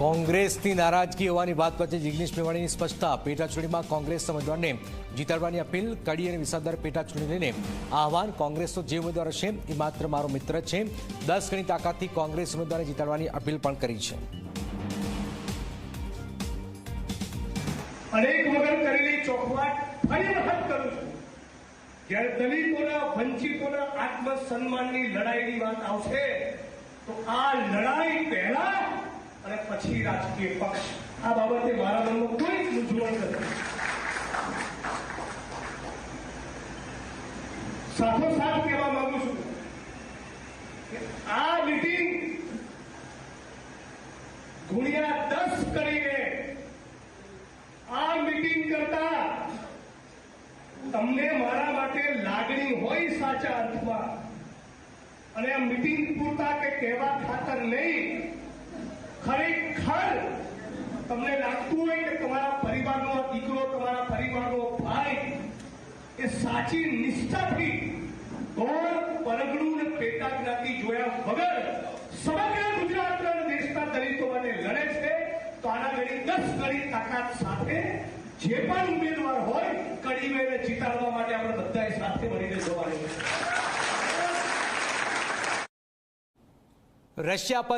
કોંગ્રેસની નારાજગી હોવાની વાત વચ્ચે જિગ્નેશ મેવાણીની સ્પષ્ટતા. પેટા ચૂંટણીમાં કોંગ્રેસ ઉમેદવારને જીતાડવાની અપીલ. કડી અને વિસાવદર પેટા ચૂંટણી લઈને આહવાન. કોંગ્રેસનો જે ઉમેદવાર હશે એ માત્ર મારો મિત્ર છે. 10 ગણી તાકાતથી કોંગ્રેસ ઉમેદવારને જીતાડવાની અપીલ પણ કરી છે. અનેક વગર કરેલી ચોખવાટ ફરી વખત કરું છું. જ્યારે દલિતોના વંચિતોના આત્મસન્માનની લડાઈની વાત આવશે તો આ લડાઈ પહેલા અને પછી રાજકીય પક્ષ, આ બાબતે મારા મનમાં કોઈ મૂંઝવણ નથી. સાથોસાથ કહેવા માંગુ છું કે આ મિટિંગ ગુણ્યા 10 કરીને આ મિટિંગ કરતા તમને મારા માટે લાગણી હોય સાચા અર્થમાં, અને આ મિટિંગ પૂરતા કે કહેવા ખાતર નહીં, ખરેખર તમને લાગતું હોય કે તમારા પરિવારનો દીકરો, તમારા પરિવારનો ભાઈ એ સાચી નિષ્ઠાથી ગોળ, પરગણું ને પેટા જ્ઞાતિ જોયા વગર સમગ્ર ગુજરાતના અને દેશના દલિતો માટે લડે છે, તો આના ઘડી 10 ગણી તાકાત સાથે જે પણ ઉમેદવાર હોય કડીને જીતાડવા માટે આપણે બધાએ સાથે મળીને જવાનું છે. રશિયા પર